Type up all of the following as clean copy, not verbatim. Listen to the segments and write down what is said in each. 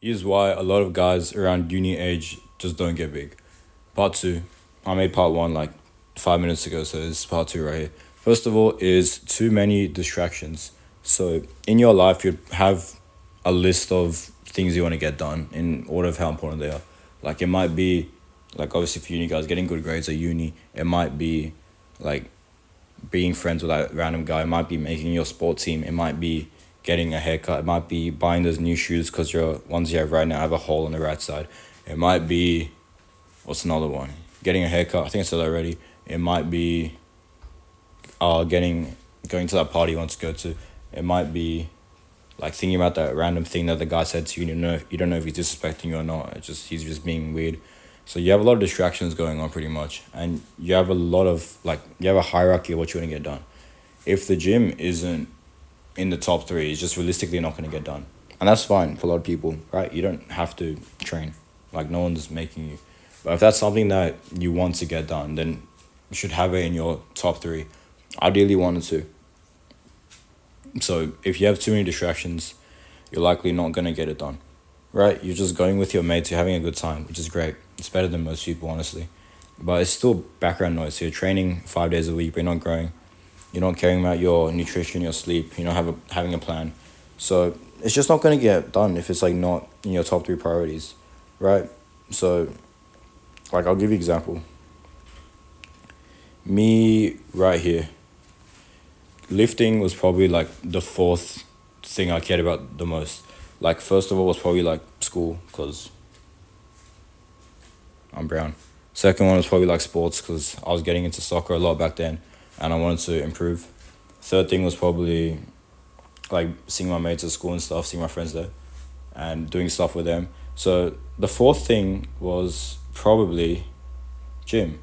Here's why a lot of guys around uni age just don't get big. Part two. I made part one like 5 minutes ago, so this is part two right here. First of all, is too many distractions. So in your life, you have a list of things you want to get done in order of how important they are. Like it might be, like obviously for uni guys, getting good grades at uni. It might be, like being friends with that random guy. It might be making your sport team. It might be getting a haircut. It might be buying those new shoes because your ones you have right now have a hole on the right side. It might be, what's another one? Getting a haircut. I think I said that already. It might be getting going to that party you want to go to. It might be like thinking about that random thing that the guy said to you. You don't know if he's disrespecting you or not. He's just being weird. So you have a lot of distractions going on pretty much, and you have a lot of you have a hierarchy of what you want to get done. If the gym isn't in the top three, it's just realistically not going to get done, and that's fine for a lot of people, right? You don't have to train, like no one's making you, but if that's something that you want to get done, then you should have it in your top three, ideally one or two. So if you have too many distractions, you're likely not going to get it done, right? You're just going with your mates, you're having a good time, which is great. It's better than most people, honestly. But it's still background noise. So you're training 5 days a week, but you're not growing. You're not caring about your nutrition, your sleep. You're not having a plan. So it's just not going to get done if it's like not in your top three priorities, right? So, like, I'll give you an example. Me right here, lifting was probably like the fourth thing I cared about the most. Like, first of all was probably like school, because I'm brown. Second one was probably like sports, because I was getting into soccer a lot back then and I wanted to improve. Third thing was probably like seeing my mates at school and stuff, seeing my friends there and doing stuff with them. So the fourth thing was probably gym.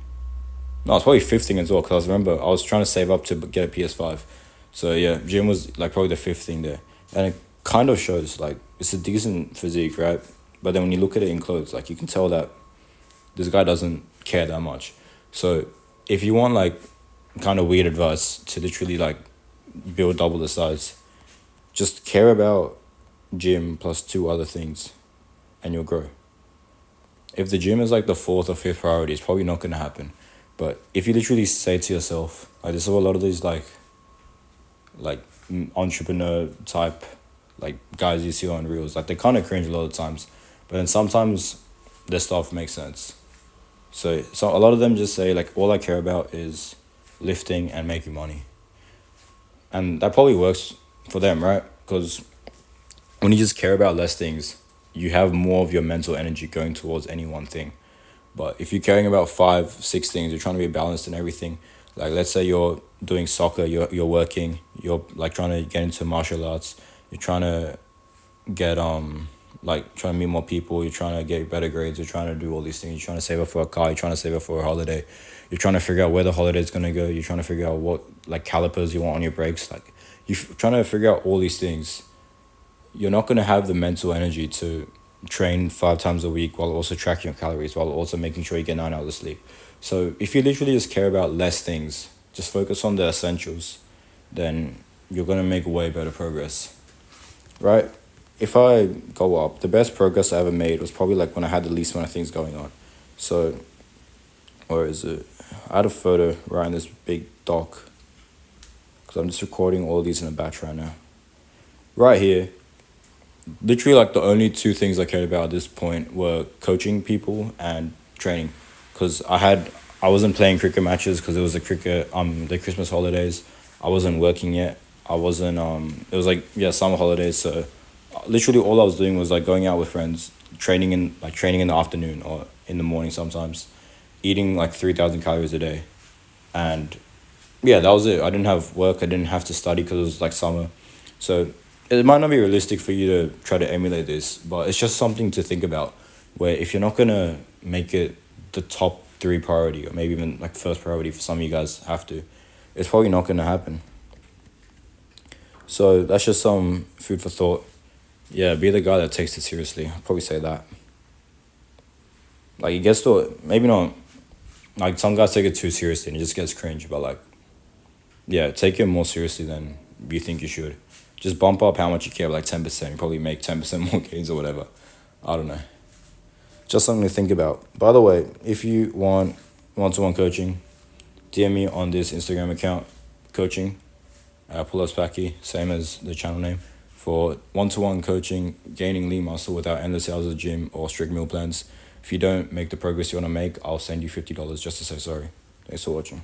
No, it's probably fifth thing as well, because I remember I was trying to save up to get a PS5. So yeah, gym was like probably the fifth thing there. And it kind of shows like it's a decent physique, right? But then when you look at it in clothes, like you can tell that this guy doesn't care that much. So if you want like kind of weird advice to literally like build double the size, just care about gym plus two other things and you'll grow. If the gym is like the fourth or fifth priority, it's probably not going to happen. But if you literally say to yourself, like there's a lot of these like entrepreneur type like guys you see on reels, like they kind of cringe a lot of times, but then sometimes their stuff makes sense. So a lot of them just say like all I care about is lifting and making money, and that probably works for them, right? Because when you just care about less things, you have more of your mental energy going towards any one thing. But if you're caring about five, six things, you're trying to be balanced in everything. Like let's say you're doing soccer, you're working, you're like trying to get into martial arts, you're trying to get like trying to meet more people, you're trying to get better grades, you're trying to do all these things, you're trying to save up for a car, you're trying to save up for a holiday, you're trying to figure out where the holiday is gonna go, you're trying to figure out what like calipers you want on your brakes, like you're trying to figure out all these things. You're not gonna have the mental energy to train 5 times a week while also tracking your calories, while also making sure you get 9 hours of sleep. So if you literally just care about less things, just focus on the essentials, then you're gonna make way better progress, right? If I go up, the best progress I ever made was probably like when I had the least amount of things going on. So, where is it? I had a photo right in this big dock, because I'm just recording all these in a batch right now. Right here, literally like the only two things I cared about at this point were coaching people and training, because I wasn't playing cricket matches because it was the Christmas holidays. I wasn't working yet. I wasn't it was like yeah, summer holidays. So literally all I was doing was like going out with friends, training in the afternoon or in the morning sometimes, eating like 3,000 calories a day, and yeah, that was it. I didn't have work. I didn't have to study because it was like summer. So it might not be realistic for you to try to emulate this, but it's just something to think about. Where if you're not gonna make it the top three priority, or maybe even like first priority for some of you guys have to, it's probably not gonna happen. So that's just some food for thought. Yeah, be the guy that takes it seriously. I'll probably say that. Like it gets to maybe not like some guys take it too seriously and it just gets cringe, but like yeah, take it more seriously than you think you should. Just bump up how much you care, like 10%. You probably make 10% more gains or whatever. I don't know. Just something to think about. By the way, if you want one-to-one coaching, DM me on this Instagram account, coaching, Pull-ups Packy, same as the channel name, for one-to-one coaching, gaining lean muscle without endless hours of the gym or strict meal plans. If you don't make the progress you want to make, I'll send you $50 just to say sorry. Thanks for watching.